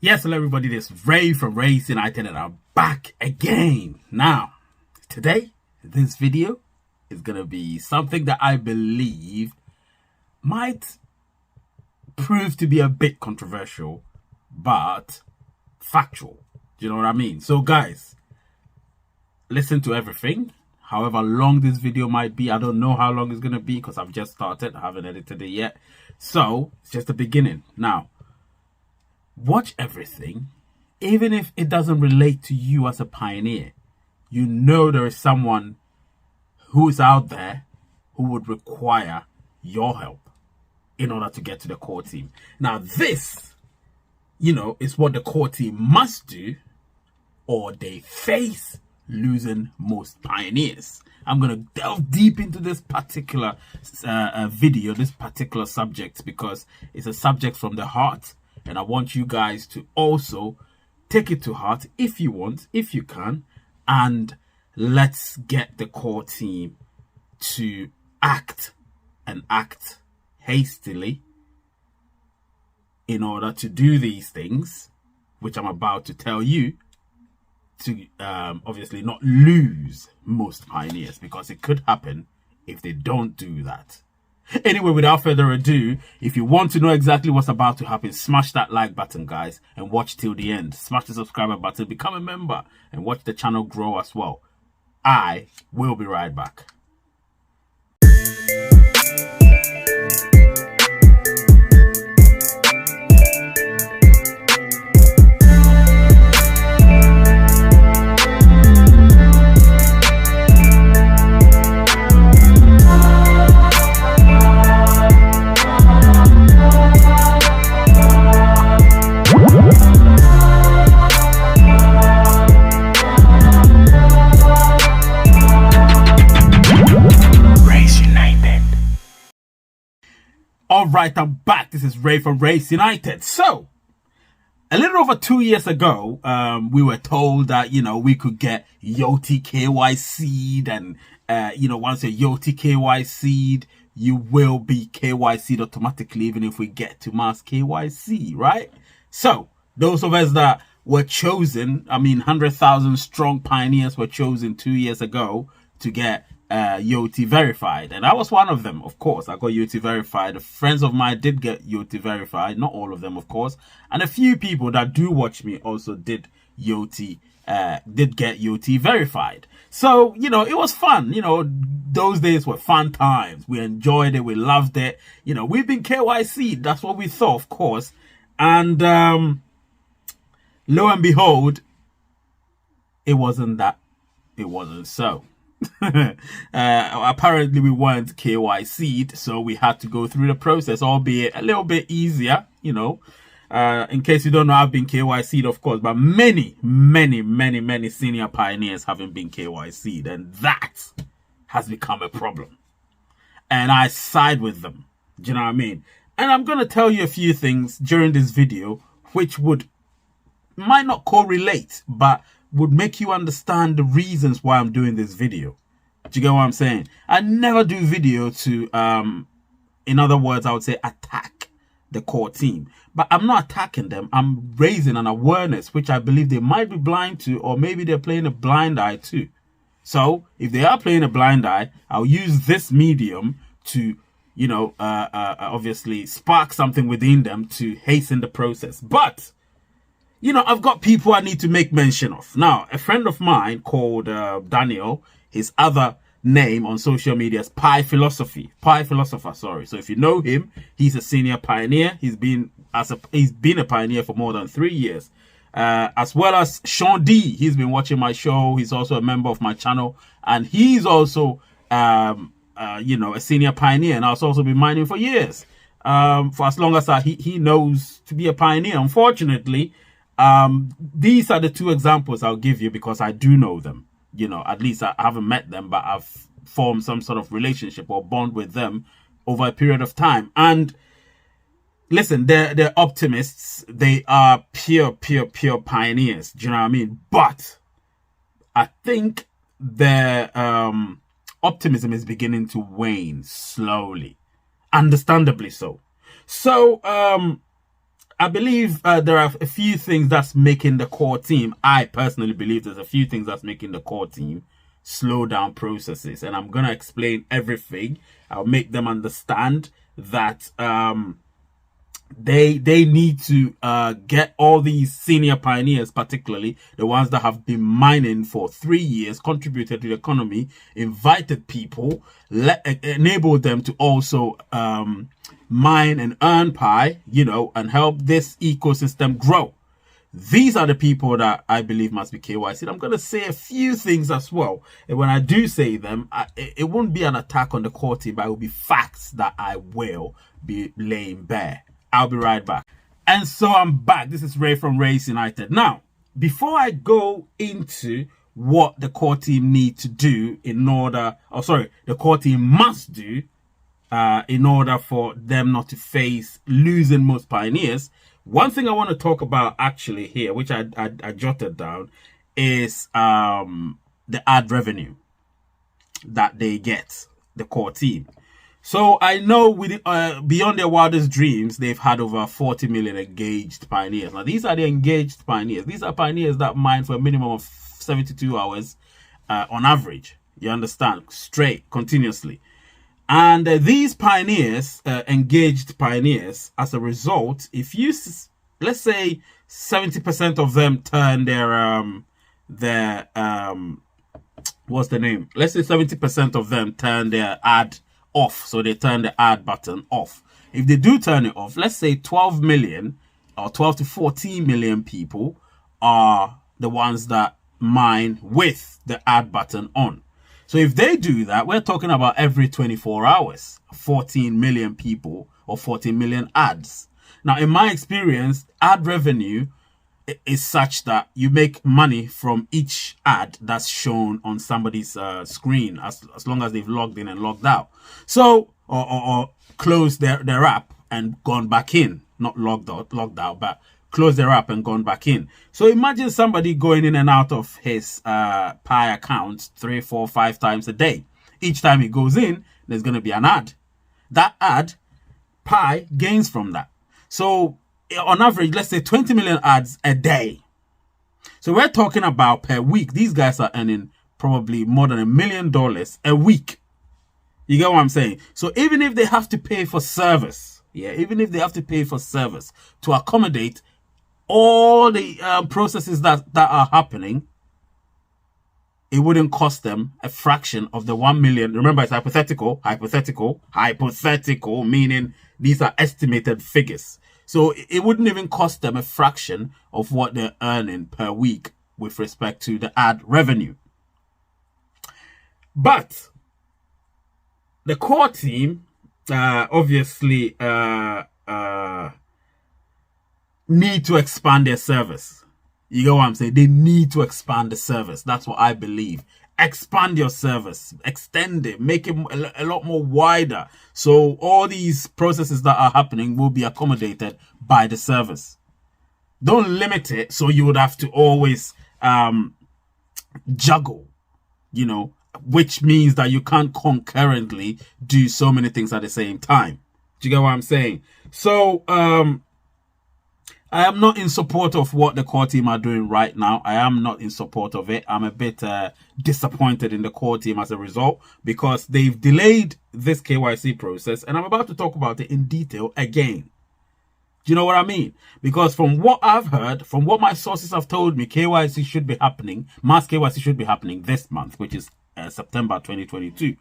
Yes, hello everybody, this is Ray from Race United and I'm back again. Now, today, this video is going to be something that I believe might prove to be a bit controversial, but factual. Do you know what I mean? So guys, listen to everything. However long this video might be, I don't know how long it's going to be because I've just started. I haven't edited it yet. So, it's just the beginning. Now, watch everything, even if it doesn't relate to you as a pioneer. You know there is someone who is out there who would require your help in order to get to the core team. Now this, is what the core team must do or they face losing most pioneers. I'm going to delve deep into this particular video, this particular subject, because it's a subject from the heart. And I want you guys to also take it to heart if you want, if you can. And let's get the core team to act hastily in order to do these things, which I'm about to tell you, to obviously not lose most pioneers, because it could happen if they don't do that. Anyway, without further ado, if you want to know exactly what's about to happen, smash that like button, guys, and watch till the end. Smash the subscriber button, become a member, and watch the channel grow as well. I will be right back. All right, I'm back. This is Ray from Race United. So, a little over 2 years ago, we were told that, we could get Yoti KYC'd and, once you're Yoti KYC'd, you will be KYC'd automatically, even if we get to mass KYC, right? So, those of us that were chosen, 100,000 strong pioneers were chosen 2 years ago to get Yoti verified, and I was one of them. Of course, I got Yoti verified. Friends of mine did get Yoti verified, not all of them, of course, and a few people that do watch me also did get Yoti verified. So it was fun. Those days were fun times. We enjoyed it, we loved it. We've been KYC'd. That's what we thought, of course, and lo and behold, it wasn't so. Apparently we weren't KYC'd, so we had to go through the process, albeit a little bit easier, in case you don't know, I've been KYC'd, of course, but many senior pioneers haven't been KYC'd, and that has become a problem. And I side with them. Do you know what I mean? And I'm going to tell you a few things during this video which might not correlate, but would make you understand the reasons why I'm doing this video. Do you get what I'm saying? I never do video to, in other words, I would say attack the core team. But I'm not attacking them. I'm raising an awareness, which I believe they might be blind to, or maybe they're playing a blind eye too. So if they are playing a blind eye, I'll use this medium to, obviously spark something within them to hasten the process. But I've got people I need to make mention of. Now, a friend of mine called Daniel, his other name on social media is Pi Philosopher, sorry. So if you know him, he's a senior pioneer. He's been a pioneer for more than 3 years. As well as Sean D, he's been watching my show. He's also a member of my channel, and he's also a senior pioneer, and I've also been mining for years. For as long as he knows to be a pioneer. Unfortunately, these are the two examples I'll give you because I do know them. At least I haven't met them, but I've formed some sort of relationship or bond with them over a period of time. And listen, they're optimists. They are pure pioneers. Do you know what I mean? But I think their optimism is beginning to wane slowly. Understandably so. So, I believe there are a few things that's making the core team. I personally believe there's a few things that's making the core team slow down processes, and I'm gonna explain everything. I'll make them understand that they need to get all these senior pioneers, particularly the ones that have been mining for 3 years, contributed to the economy, invited people, enable them to also mine and earn pie, and help this ecosystem grow. These are the people that I believe must be KYC. I'm going to say a few things as well. And when I do say them, it won't be an attack on the core team, but it will be facts that I will be laying bare. I'll be right back. And so I'm back. This is Ray from Race United. Now, before I go into what the core team need to do the core team must do in order for them not to face losing most pioneers, one thing I want to talk about actually here, which I jotted down, is the ad revenue that they get, the core team. So I know with beyond their wildest dreams, they've had over 40 million engaged pioneers. Now, these are the engaged pioneers. These are pioneers that mine for a minimum of 72 hours on average. You understand? Straight, continuously. And these pioneers, engaged pioneers, as a result, if you, let's say 70% of them turn their what's the name? Let's say 70% of them turn their ad off. So they turn the ad button off. If they do turn it off, let's say 12 million or 12 to 14 million people are the ones that mine with the ad button on. So if they do that, we're talking about every 24 hours, 14 million people or 14 million ads. Now, in my experience, ad revenue is such that you make money from each ad that's shown on somebody's screen as long as they've logged in and logged out. So, or closed their app and gone back in, not logged out, but closed their app and gone back in. So imagine somebody going in and out of his Pi account 3, 4, 5 times a day. Each time he goes in, there's going to be an ad. That ad, Pi gains from that. So on average, let's say 20 million ads a day. So we're talking about per week. These guys are earning probably more than $1 million a week. You get what I'm saying? So even if they have to pay for service, even if they have to pay for service to accommodate all the processes that are happening, it wouldn't cost them a fraction of the 1 million. Remember, it's hypothetical, meaning these are estimated figures. So it wouldn't even cost them a fraction of what they're earning per week with respect to the ad revenue. But the core team obviously need to expand their service. You get what I'm saying? They need to expand the service. That's what I believe. Expand your service, extend it, make it a lot more wider. So all these processes that are happening will be accommodated by the service. Don't limit it so you would have to always juggle, which means that you can't concurrently do so many things at the same time. Do you get what I'm saying? So I am not in support of what the core team are doing right now. I am not in support of it. I'm a bit disappointed in the core team as a result because they've delayed this KYC process, and I'm about to talk about it in detail again. Do you know what I mean? Because from what I've heard, from what my sources have told me, KYC should be happening, mass KYC should be happening this month, which is September 2022.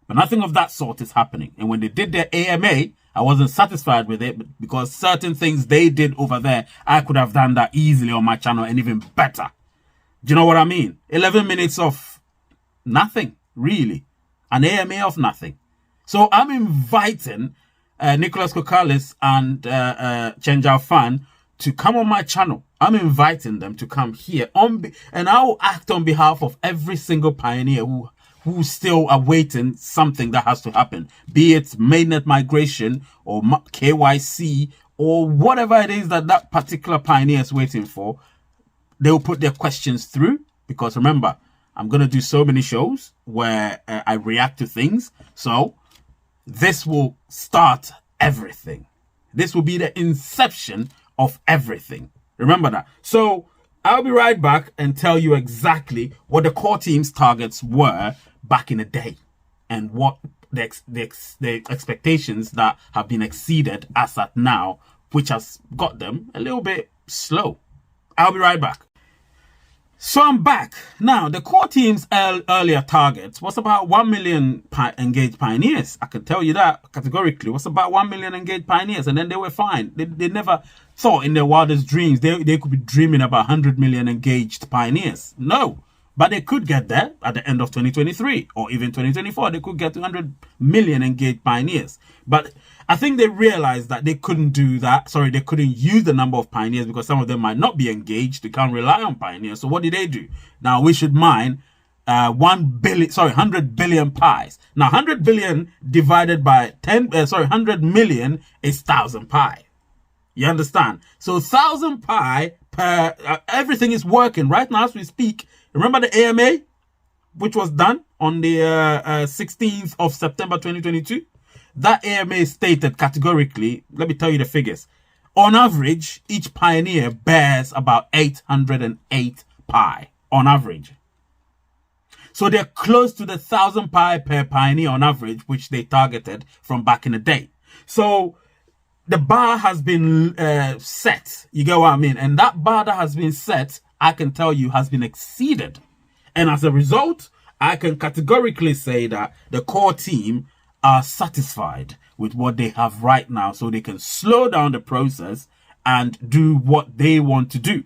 But nothing of that sort is happening. And when they did their AMA, I wasn't satisfied with it because certain things they did over there, I could have done that easily on my channel and even better. Do you know what I mean? 11 minutes of nothing, really. An AMA of nothing. So I'm inviting Nicholas Kokalis and Chenjao Fan to come on my channel. I'm inviting them to come here and I will act on behalf of every single pioneer who's still awaiting something that has to happen, be it mainnet migration or KYC or whatever it is that particular pioneer is waiting for. They'll put their questions through because remember, I'm going to do so many shows where I react to things. So this will start everything. This will be the inception of everything. Remember that. So I'll be right back and tell you exactly what the core team's targets were back in the day and what the expectations that have been exceeded as at now, which has got them a little bit slow. I'll be right back. So I'm back. Now, the core team's earlier targets was about 1 million engaged pioneers. I can tell you that categorically. It was about 1 million engaged pioneers, and then they were fine. They never thought in their wildest dreams they could be dreaming about 100 million engaged pioneers. No. But they could get there at the end of 2023 or even 2024. They could get to 100 million engaged pioneers. But I think they realized that they couldn't do that. Sorry, they couldn't use the number of pioneers because some of them might not be engaged. They can't rely on pioneers. So what did they do? Now we should mine 100 billion pies. Now 100 billion divided by 100 million is 1,000 pi. You understand? So 1,000 pi per everything is working right now as we speak. Remember the AMA, which was done on the 16th of September 2022? That AMA stated categorically, let me tell you the figures. On average, each pioneer bears about 808 pi on average. So they're close to the 1,000 pi per pioneer on average, which they targeted from back in the day. So the bar has been set. You get what I mean? And that bar that has been set, I can tell you, has been exceeded. And as a result, I can categorically say that the core team are satisfied with what they have right now so they can slow down the process and do what they want to do.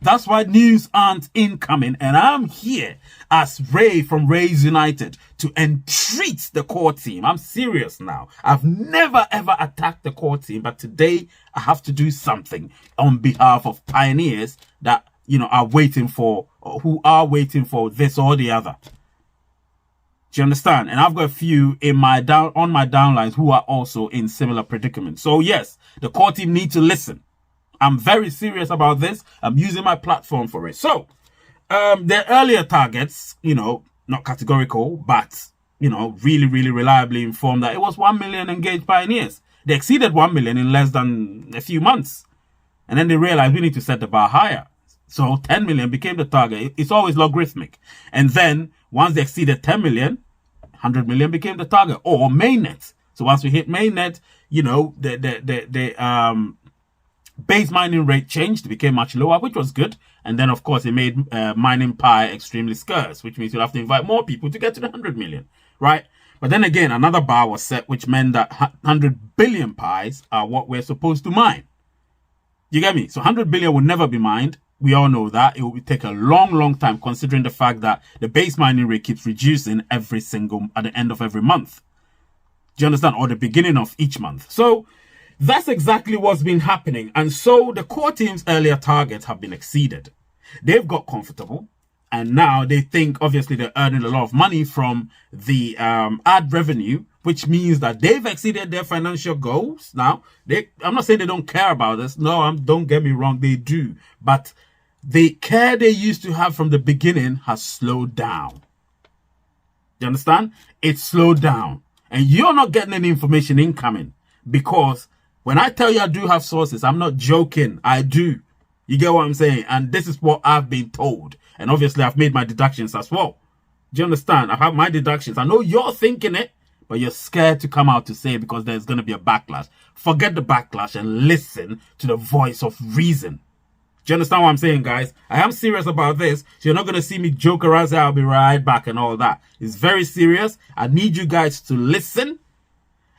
That's why news aren't incoming, and I'm here as Ray from Rays United to entreat the core team. I'm serious now. I've never ever attacked the core team, but today I have to do something on behalf of pioneers that, you know, are waiting for, or who are waiting for this or the other. Do you understand? And I've got a few in my on my downlines who are also in similar predicaments. So yes, the core team need to listen. I'm very serious about this. I'm using my platform for it. So, their earlier targets, you know, not categorical, but, you know, really, really reliably informed that it was 1 million engaged pioneers. They exceeded 1 million in less than a few months. And then they realized we need to set the bar higher. So 10 million became the target. It's always logarithmic. And then once they exceeded 10 million, 100 million became the target, or mainnet. So once we hit mainnet, you know, the base mining rate changed, it became much lower, which was good. And then, of course, it made mining pi extremely scarce, which means you'll have to invite more people to get to the 100 million, right? But then again, another bar was set, which meant that 100 billion pies are what we're supposed to mine. You get me? So 100 billion will never be mined. We all know that. It will take a long, long time, considering the fact that the base mining rate keeps reducing at the end of every month. Do you understand? Or the beginning of each month. So that's exactly what's been happening. And so the core team's earlier targets have been exceeded. They've got comfortable. And now they think, obviously, they're earning a lot of money from the ad revenue, which means that they've exceeded their financial goals. Now, I'm not saying they don't care about this. No, don't get me wrong, they do. But the care they used to have from the beginning has slowed down. You understand? It's slowed down. And you're not getting any information incoming. Because when I tell you I do have sources, I'm not joking. I do. You get what I'm saying? And this is what I've been told. And obviously, I've made my deductions as well. Do you understand? I've had my deductions. I know you're thinking it, but you're scared to come out to say it because there's going to be a backlash. Forget the backlash and listen to the voice of reason. Do you understand what I'm saying, guys? I am serious about this. So you're not going to see me joke around, say I'll be right back and all that. It's very serious. I need you guys to listen.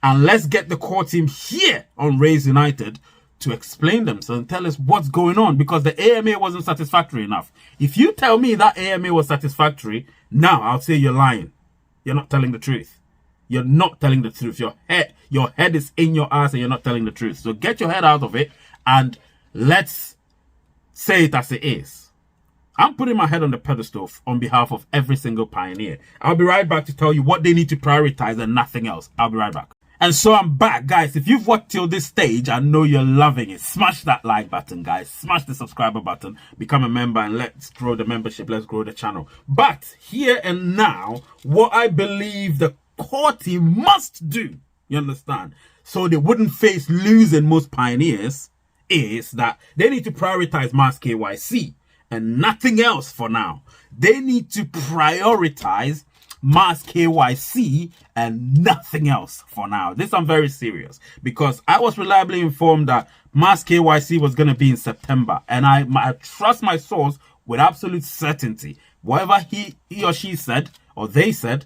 And let's get the core team here on Rays United to explain themselves and tell us what's going on, because the AMA wasn't satisfactory enough. If you tell me that AMA was satisfactory, now I'll say you're lying. You're not telling the truth. You're not telling the truth. Your head is in your ass and you're not telling the truth. So get your head out of it and let's say it as it is. I'm putting my head on the pedestal on behalf of every single pioneer. I'll be right back to tell you what they need to prioritize and nothing else. I'll be right back. And so I'm back, guys. If you've watched till this stage, I know you're loving it. Smash that like button, guys. Smash the subscriber button. Become a member and let's grow the membership. Let's grow the channel. But here and now, what I believe the core team must do, you understand? so they wouldn't face losing most pioneers is that they need to prioritize mass KYC and nothing else for now. They need to prioritize mass KYC and nothing else for now. This I'm very serious, because I was reliably informed that mass KYC was going to be in September, and I trust my source with absolute certainty. Whatever he or she said or they said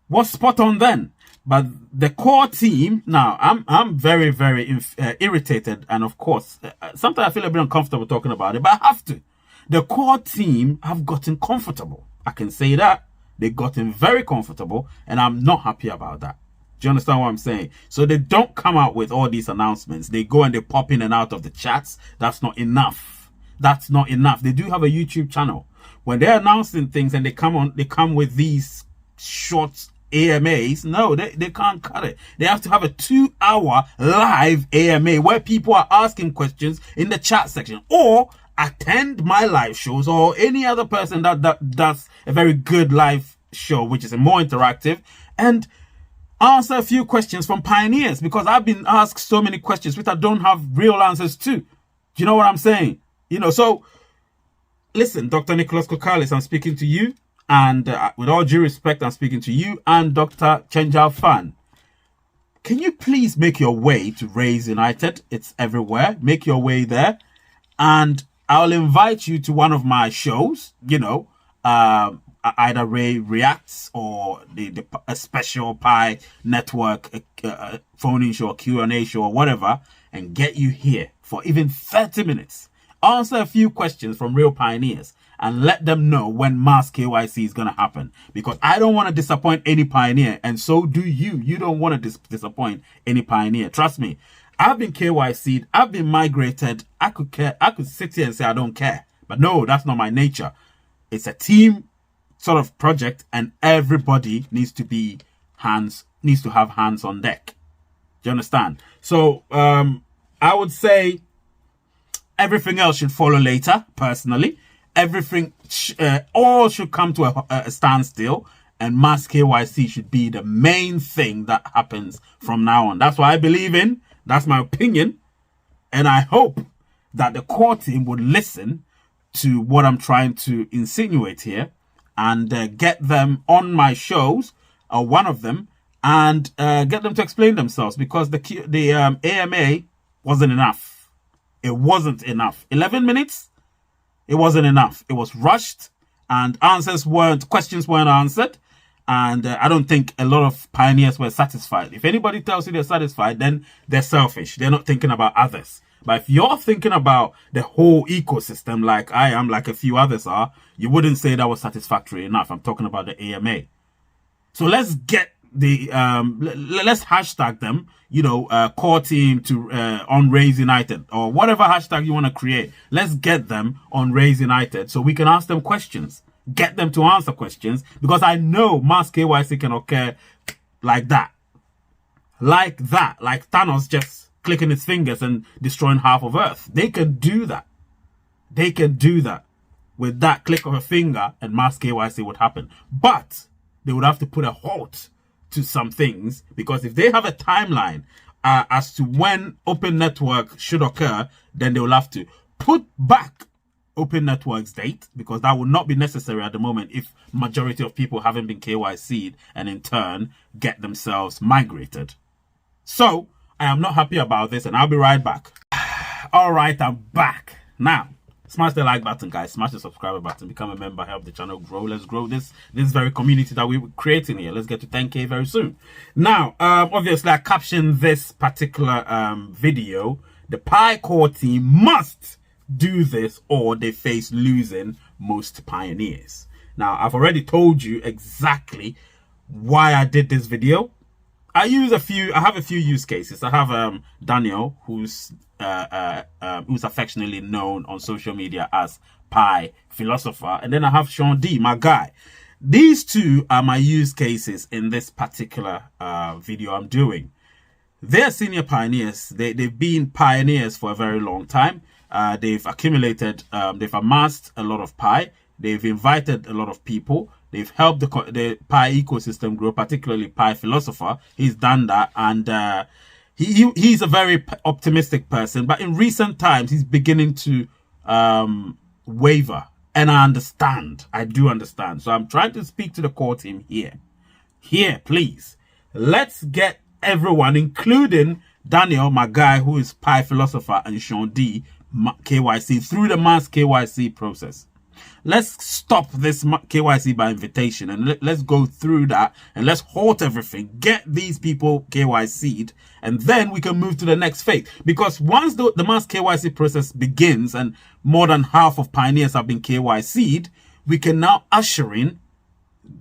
was spot on then. But the core team now, I'm very, very irritated, and of course sometimes I feel a bit uncomfortable talking about it, but I have to. The core team have gotten comfortable. I can say that. They've gotten very comfortable, and I'm not happy about that. Do you understand what I'm saying? So they don't come out with all these announcements. They go and they pop in and out of the chats. That's not enough. That's not enough. They do have a YouTube channel. When they're announcing things and they come with these short AMAs, no, they can't cut it. They have to have a 2-hour live AMA where people are asking questions in the chat section, or attend my live shows, or any other person that does a very good live show, which is more interactive, and answer a few questions from pioneers, because I've been asked so many questions which I don't have real answers to. Do you know what I'm saying? So listen, Dr. Nicholas Kokalis, I'm speaking to you, and with all due respect, I'm speaking to you and Dr. Chenjal Fan. Can you please make your way to Raise United? It's everywhere. Make your way there, and I'll invite you to one of my shows, either Ray Reacts or a special Pi Network phone-in show, Q&A show, or whatever, and get you here for even 30 minutes. Answer a few questions from real pioneers and let them know when mass KYC is going to happen. Because I don't want to disappoint any pioneer, and so do you. You don't want to disappoint any pioneer. Trust me. I've been KYC'd, I've been migrated. I could sit here and say I don't care. But no, that's not my nature. It's a team sort of project, and everybody needs to have hands on deck. Do you understand? So I would say everything else should follow later, personally. Everything all should come to a standstill, and mass KYC should be the main thing that happens from now on. That's what I believe in. That's my opinion, and I hope that the core team would listen to what I'm trying to insinuate here, and get them on my shows, or one of them, and get them to explain themselves, because the AMA wasn't enough. It wasn't enough. 11 minutes? It wasn't enough. It was rushed, and questions weren't answered. And I don't think a lot of pioneers were satisfied. If anybody tells you they're satisfied, then they're selfish. They're not thinking about others. But if you're thinking about the whole ecosystem, like I am, like a few others are, you wouldn't say that was satisfactory enough. I'm talking about the AMA. So let's get let's hashtag them, core team to on Raise United, or whatever hashtag you want to create. Let's get them on Raise United so we can ask them questions. Get them to answer questions, because I know mass KYC can occur like that. Like Thanos just clicking his fingers and destroying half of Earth. They can do that. They can do that. With that click of a finger, and mass KYC would happen. But they would have to put a halt to some things, because if they have a timeline as to when open network should occur, then they will have to put back open network's date, because that would not be necessary at the moment if majority of people haven't been KYC'd and in turn get themselves migrated. So I am not happy about this, and I'll be right back. All right, I'm back. Now, smash the like button, guys. Smash the subscribe button. Become a member. Help the channel grow. Let's grow this very community that we're creating here. Let's get to 10K very soon. Now, obviously, I captioned this particular video. The Pi core team must do this, or they face losing most pioneers. Now, I've already told you exactly why I did this video. I have a few use cases. I have Daniel, who's affectionately known on social media as Pi Philosopher, and then I have Sean D, my guy. These two are my use cases in this particular video I'm doing. They're senior pioneers. They've been pioneers for a very long time. They've accumulated, they've amassed a lot of Pi. They've invited a lot of people. They've helped the Pi ecosystem grow, particularly Pi Philosopher. He's done that, and He's a very optimistic person, but in recent times he's beginning to waver, and I understand. I do understand. So I'm trying to speak to the core team here. Here, please, let's get everyone, including Daniel, my guy who is Pi philosopher, and Sean D, KYC, through the mass KYC process. Let's stop this KYC by invitation, and let's go through that, and let's halt everything, get these people KYC'd, and then we can move to the next phase. Because once the mass KYC process begins and more than half of pioneers have been KYC'd, we can now usher in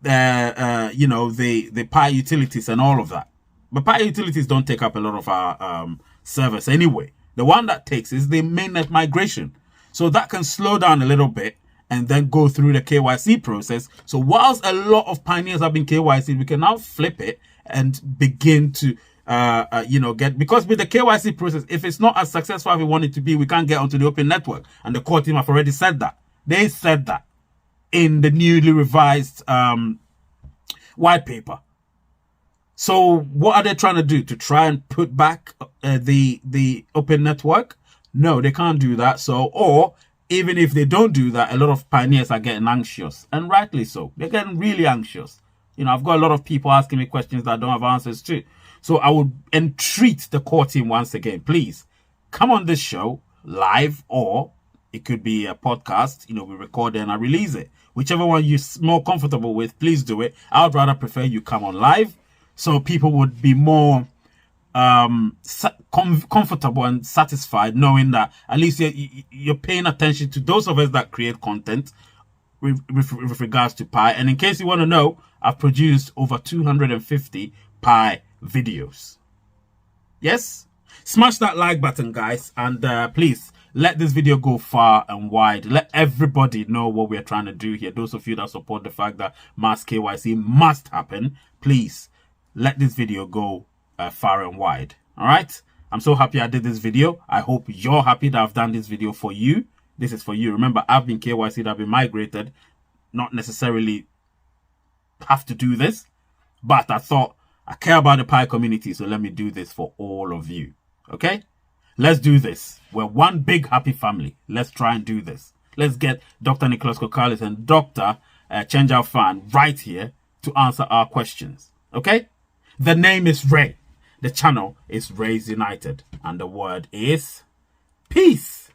the Pi utilities and all of that. But Pi utilities don't take up a lot of our service anyway. The one that takes is the mainnet migration. So that can slow down a little bit and then go through the KYC process. So whilst a lot of pioneers have been KYC, we can now flip it and begin to, because with the KYC process, if it's not as successful as we want it to be, we can't get onto the open network. And the core team have already said that. They said that in the newly revised white paper. So what are they trying to do? To try and put back the open network? No, they can't do that. So, or even if they don't do that, a lot of pioneers are getting anxious, and rightly so. They're getting really anxious. I've got a lot of people asking me questions that I don't have answers to. So I would entreat the core team once again, please come on this show live, or it could be a podcast. We record it and I release it. Whichever one you're more comfortable with, please do it. I would rather prefer you come on live, so people would be more comfortable and satisfied knowing that at least you're paying attention to those of us that create content with regards to Pi. And in case you want to know, I've produced over 250 Pi videos. Yes? Smash that like button, guys, and please let this video go far and wide. Let everybody know what we're trying to do here. Those of you that support the fact that mass KYC must happen, please let this video go far and wide. All right, I'm so happy I did this video. I hope you're happy that I've done this video for you. This is for you. Remember, I've been KYC'd, I've been migrated, not necessarily have to do this, but I thought I care about the Pi community, so let me do this for all of you. Okay, let's do this. We're one big happy family. Let's try and do this. Let's get Dr. Nicholas Kokalis and Dr. Chenjao Fan right here to answer our questions. Okay, the name is Ray. The channel is Rays United, and the word is peace.